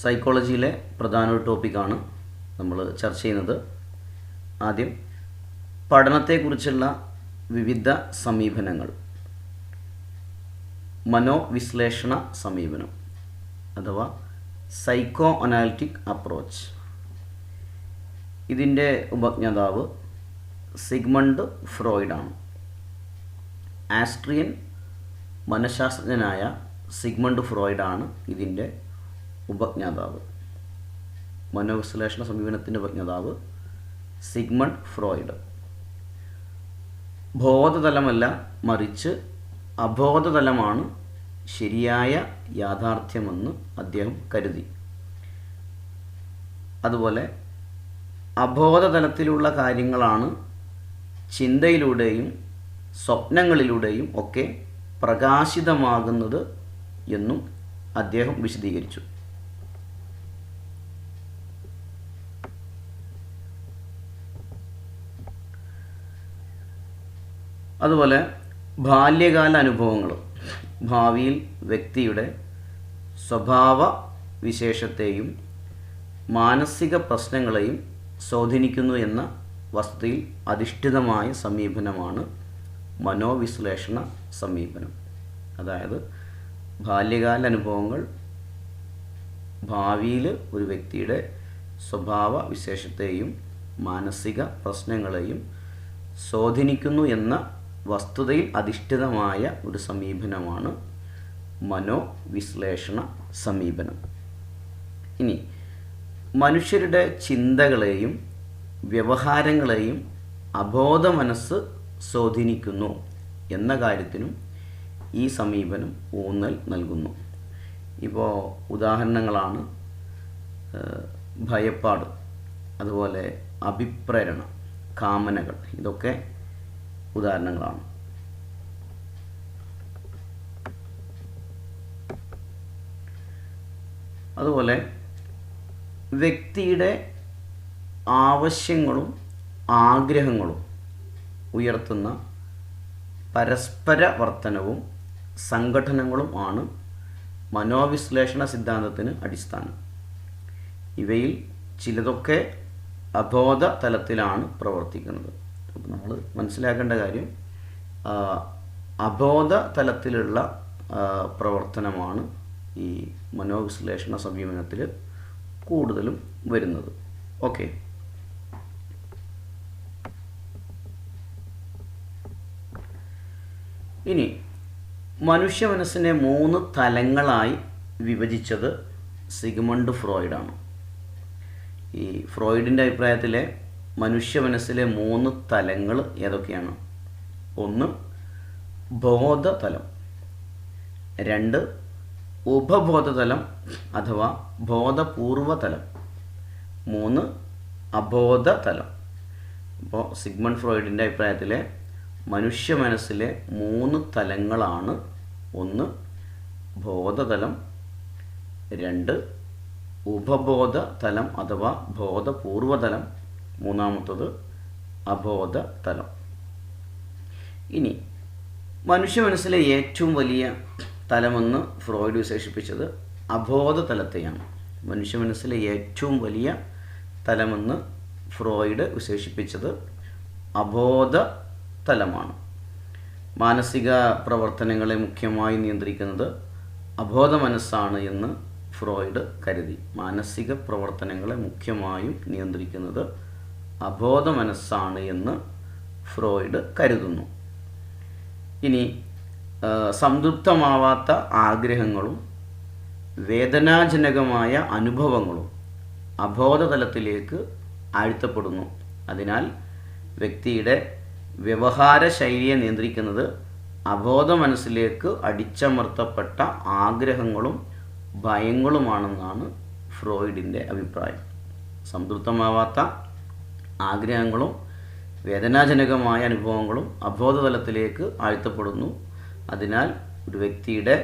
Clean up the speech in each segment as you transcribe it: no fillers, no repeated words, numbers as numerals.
സൈക്കോളജിയിലെ പ്രധാന ഒരു ടോപ്പിക്കാണ് നമ്മൾ ചർച്ച ചെയ്യുന്നത്. ആദ്യം പഠനത്തെക്കുറിച്ചുള്ള വിവിധ സമീപനങ്ങൾ. മനോവിശ്ലേഷണ സമീപനം അഥവാ സൈക്കോ അനാലിറ്റിക് അപ്രോച്ച്. ഇതിൻ്റെ ഉപജ്ഞാതാവ് സിഗ്മണ്ട് ഫ്രോയിഡാണ്. ആസ്ട്രിയൻ മനഃശാസ്ത്രജ്ഞനായ സിഗ്മണ്ട് ഫ്രോയിഡാണ് ഇതിൻ്റെ ഉപജ്ഞാതാവ്. മനോവിശ്ലേഷണ സമീപനത്തിൻ്റെ ഉപജ്ഞാതാവ് സിഗ്മണ്ട് ഫ്രോയിഡ്. ബോധതലമല്ല, മറിച്ച് അബോധതലമാണ് ശരിയായ യാഥാർത്ഥ്യമെന്ന് അദ്ദേഹം കരുതി. അതുപോലെ അബോധതലത്തിലുള്ള കാര്യങ്ങളാണ് ചിന്തയിലൂടെയും സ്വപ്നങ്ങളിലൂടെയും ഒക്കെ പ്രകാശിതമാകുന്നത് എന്നും അദ്ദേഹം വിശദീകരിച്ചു. അതുപോലെ ബാല്യകാല അനുഭവങ്ങൾ ഭാവിയിൽ വ്യക്തിയുടെ സ്വഭാവ വിശേഷത്തെയും മാനസിക പ്രശ്നങ്ങളെയും സ്വാധീനിക്കുന്നു എന്ന വസ്തുതയിൽ അധിഷ്ഠിതമായ സമീപനമാണ് മനോവിശ്ലേഷണ സമീപനം. അതായത് ബാല്യകാല അനുഭവങ്ങൾ ഭാവിയിൽ ഒരു വ്യക്തിയുടെ സ്വഭാവ വിശേഷത്തെയും മാനസിക പ്രശ്നങ്ങളെയും സ്വാധീനിക്കുന്നു എന്ന വസ്തുതയിൽ അധിഷ്ഠിതമായ ഒരു സമീപനമാണ് മനോവിശ്ലേഷണ സമീപനം. ഇനി മനുഷ്യരുടെ ചിന്തകളെയും വ്യവഹാരങ്ങളെയും അബോധ മനസ്സ് സ്വാധീനിക്കുന്നു എന്ന കാര്യത്തിനും ഈ സമീപനം ഊന്നൽ നൽകുന്നു. ഇപ്പോൾ ഉദാഹരണങ്ങളാണ് ഭയപ്പാട്, അതുപോലെ അഭിപ്രേരണ, കാമനകൾ. ഇതൊക്കെ ഉദാഹരണങ്ങളാണ്. അതുപോലെ വ്യക്തിയുടെ ആവശ്യങ്ങളും ആഗ്രഹങ്ങളും ഉയർത്തുന്ന പരസ്പര വർത്തനവും സംഘടനകളും ആണ് മനോവിശ്ലേഷണ സിദ്ധാന്തത്തിന് അടിസ്ഥാനം. ഇവയിൽ ചിലതൊക്കെ അബോധ തലത്തിലാണ് പ്രവർത്തിക്കുന്നത്. അപ്പോൾ നമ്മൾ മനസ്സിലാക്കേണ്ട കാര്യം, അബോധ തലത്തിലുള്ള പ്രവർത്തനമാണ് ഈ മനോവിശ്ലേഷണ സമീപനത്തിൽ കൂടുതലും വരുന്നത്. ഓക്കെ, ഇനി മനുഷ്യ മനസ്സിനെ 3 തലങ്ങളായി വിഭജിച്ചത് സിഗ്മണ്ട് ഫ്രോയിഡാണ്. ഈ ഫ്രോയിഡിൻ്റെ അഭിപ്രായത്തിലെ മനുഷ്യ മനസ്സിലെ 3 തലങ്ങൾ ഏതൊക്കെയാണ്? 1 ബോധതലം, 2 ഉപബോധതലം അഥവാ ബോധപൂർവതലം, 3 അബോധതലം. ഇപ്പോൾ സിഗ്മണ്ട് ഫ്രോയിഡിൻ്റെ അഭിപ്രായത്തിലെ മനുഷ്യ മനസ്സിലെ 3 തലങ്ങളാണ്: 1 ബോധതലം, 2 ഉപബോധതലം അഥവാ ബോധപൂർവതലം, 3 അബോധതലം. ഇനി മനുഷ്യ മനസ്സിലെ ഏറ്റവും വലിയ തലമെന്ന് ഫ്രോയിഡ് വിശേഷിപ്പിച്ചത് അബോധതലത്തെയാണ്. മനുഷ്യ മനസ്സിലെ ഏറ്റവും വലിയ തലമെന്ന് ഫ്രോയിഡ് വിശേഷിപ്പിച്ചത് അബോധതലമാണ്. മാനസിക പ്രവർത്തനങ്ങളെ മുഖ്യമായി നിയന്ത്രിക്കുന്നത് അബോധ മനസ്സാണ് എന്ന് ഫ്രോയിഡ് കരുതി. മാനസിക പ്രവർത്തനങ്ങളെ മുഖ്യമായും നിയന്ത്രിക്കുന്നത് അബോധ മനസ്സാണ് എന്ന് ഫ്രോയിഡ് കരുതുന്നു. ഇനി സംതൃപ്തമാവാത്ത ആഗ്രഹങ്ങളും വേദനാജനകമായ അനുഭവങ്ങളും അബോധതലത്തിലേക്ക് ആഴ്ത്തപ്പെടുന്നു. അതിനാൽ വ്യക്തിയുടെ വ്യവഹാര ശൈലിയെ നിയന്ത്രിക്കുന്നത് അബോധ മനസ്സിലേക്ക് അടിച്ചമർത്തപ്പെട്ട ആഗ്രഹങ്ങളും ഭയങ്ങളുമാണെന്നാണ് ഫ്രോയിഡിൻ്റെ അഭിപ്രായം. സംതൃപ്തമാവാത്ത ആഗ്രഹങ്ങളും വേദനാജനകമായ അനുഭവങ്ങളും അബോധതലത്തിലേക്ക് ആഴ്ത്തപ്പെടുന്നു. അതിനാൽ ഒരു വ്യക്തിയുടെ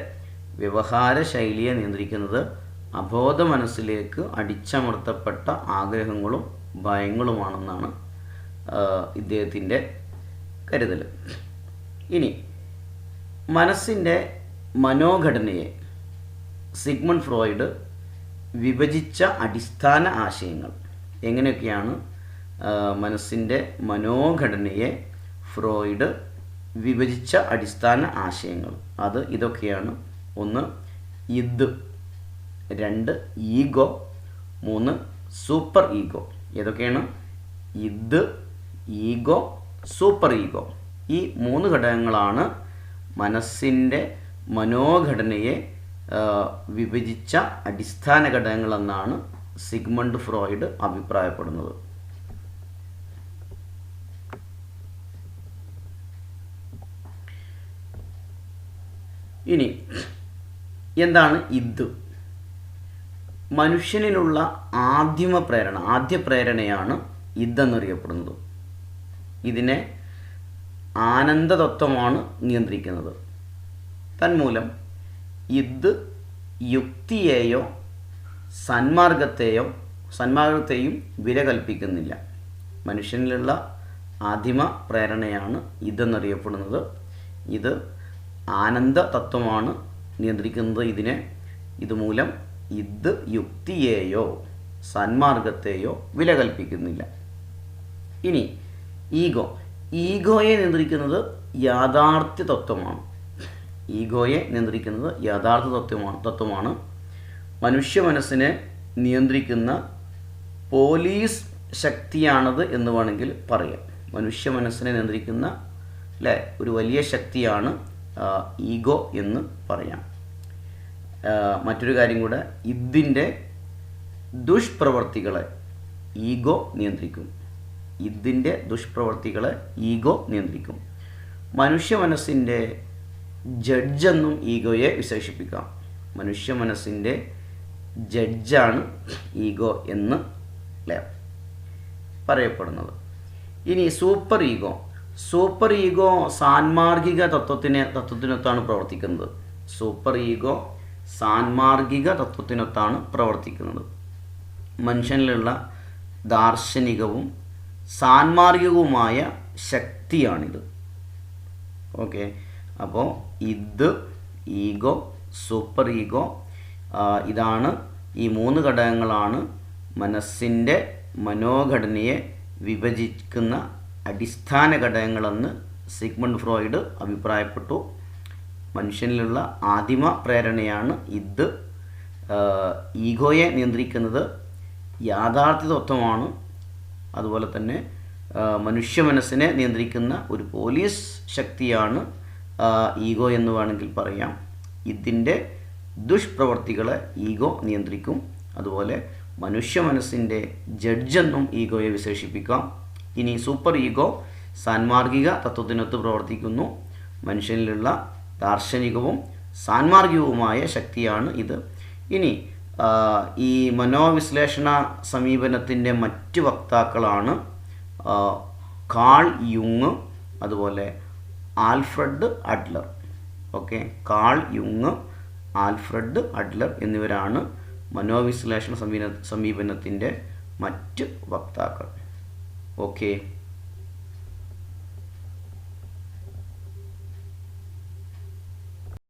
വ്യവഹാര ശൈലിയെ നിയന്ത്രിക്കുന്നത് അബോധ മനസ്സിലേക്ക് അടിച്ചമർത്തപ്പെട്ട ആഗ്രഹങ്ങളും ഭയങ്ങളുമാണെന്നാണ് ഇദ്ദേഹത്തിൻ്റെ കരുതൽ. ഇനി മനസ്സിൻ്റെ മനോഘടനയെ സിഗ്മണ്ട് ഫ്രോയിഡ് വിഭജിച്ച അടിസ്ഥാന ആശയങ്ങൾ. എങ്ങനെയൊക്കെയാണ് മനസ്സിൻ്റെ മനോഘടനയെ ഫ്രോയിഡ് വിഭജിച്ച അടിസ്ഥാന ആശയങ്ങൾ? അത് ഇതൊക്കെയാണ്: 1 ഇദ്, 2 ഈഗോ, 3 സൂപ്പർ ഈഗോ. ഏതൊക്കെയാണ്? ഇദ്, ഈഗോ, സൂപ്പർ ഈഗോ. ഈ 3 ഘടകങ്ങളാണ് മനസ്സിൻ്റെ മനോഘടനയെ വിഭജിച്ച അടിസ്ഥാന ഘടകങ്ങളെന്നാണ് സിഗ്മണ്ട് ഫ്രോയിഡ് അഭിപ്രായപ്പെടുന്നത്. ഇനി എന്താണ് ഇദ്? മനുഷ്യനിലുള്ള ആദ്യ പ്രേരണയാണ് ഇദ് എന്നറിയപ്പെടുന്നത്. ഇതിനെ ആനന്ദതത്വമാണ് നിയന്ത്രിക്കുന്നത്. തന്മൂലം ഇദ് യുക്തിയെയോ സന്മാർഗത്തെയും വില കൽപ്പിക്കുന്നില്ല. മനുഷ്യനിലുള്ള ആദിമ പ്രേരണയാണ് ഇതെന്നറിയപ്പെടുന്നത്. ഇത് ആനന്ദ തത്വമാണ് നിയന്ത്രിക്കുന്നത്. ഇതുമൂലം ഇദ് യുക്തിയെയോ സന്മാർഗത്തെയോ വില കൽപ്പിക്കുന്നില്ല. ഇനി ഈഗോയെ നിയന്ത്രിക്കുന്നത് യാഥാർത്ഥ്യ തത്വമാണ്. തത്വമാണ്. മനുഷ്യ മനസ്സിനെ നിയന്ത്രിക്കുന്ന പോലീസ് ശക്തിയാണത് എന്ന് വേണമെങ്കിൽ പറയാം. മനുഷ്യ മനസ്സിനെ നിയന്ത്രിക്കുന്ന ഒരു വലിയ ശക്തിയാണ് ഈഗോ എന്ന് പറയാം. മറ്റൊരു കാര്യം കൂടെ, ഇദിൻ്റെ ദുഷ്പ്രവർത്തികളെ ഈഗോ നിയന്ത്രിക്കും. മനുഷ്യ മനസ്സിൻ്റെ ജഡ്ജെന്നും ഈഗോയെ വിശേഷിപ്പിക്കാം. മനുഷ്യ മനസ്സിൻ്റെ ജഡ്ജാണ് ഈഗോ എന്ന് പറയപ്പെടുന്നത്. ഇനി സൂപ്പർ ഈഗോ സാൻമാർഗിക തത്വത്തിനൊത്താണ് പ്രവർത്തിക്കുന്നത്. മനുഷ്യനിലുള്ള ദാർശനികവും സാൻമാർഗികവുമായ ശക്തിയാണിത്. ഓക്കെ, അപ്പോൾ ഇദ്, ഈഗോ, സൂപ്പർ ഈഗോ, ഇതാണ് ഈ 3 ഘടകങ്ങളാണ് മനസ്സിൻ്റെ മനോഘടനയെ വിഭജിക്കുന്ന അടിസ്ഥാന ഘടകങ്ങളെന്ന് സിഗ്മണ്ട് ഫ്രോയിഡ് അഭിപ്രായപ്പെട്ടു. മനുഷ്യനിലുള്ള ആദിമ പ്രേരണയാണ് ഇദ്. ഈഗോയെ നിയന്ത്രിക്കുന്നത് യാഥാർത്ഥ്യ തത്വമാണ്. അതുപോലെ തന്നെ മനുഷ്യ മനസ്സിനെ നിയന്ത്രിക്കുന്ന ഒരു പോലീസ് ശക്തിയാണ് ഈഗോ എന്ന് വേണമെങ്കിൽ പറയാം. ഇതിൻ്റെ ദുഷ്പ്രവർത്തികളെ ഈഗോ നിയന്ത്രിക്കും. അതുപോലെ മനുഷ്യ മനസ്സിൻ്റെ ജഡ്ജെന്നും ഈഗോയെ വിശേഷിപ്പിക്കാം. ഇനി സൂപ്പർ ഈഗോ സാൻമാർഗിക തത്വത്തിനൊത്ത് പ്രവർത്തിക്കുന്നു. മനുഷ്യനിലുള്ള ദാർശനികവും സാൻമാർഗികവുമായ ശക്തിയാണ് ഇത്. ഇനി ഈ മനോവിശ്ലേഷണ സമീപനത്തിൻ്റെ മറ്റ് വക്താക്കളാണ് കാൾ യുങ്, അതുപോലെ ആൽഫ്രഡ് അഡ്ലർ. ഓക്കെ, കാൾ യുങ്, ആൽഫ്രഡ് അഡ്ലർ എന്നിവരാണ് മനോവിശ്ലേഷണ സമീപനത്തിൻ്റെ മറ്റ് വക്താക്കൾ. ഓക്കെ.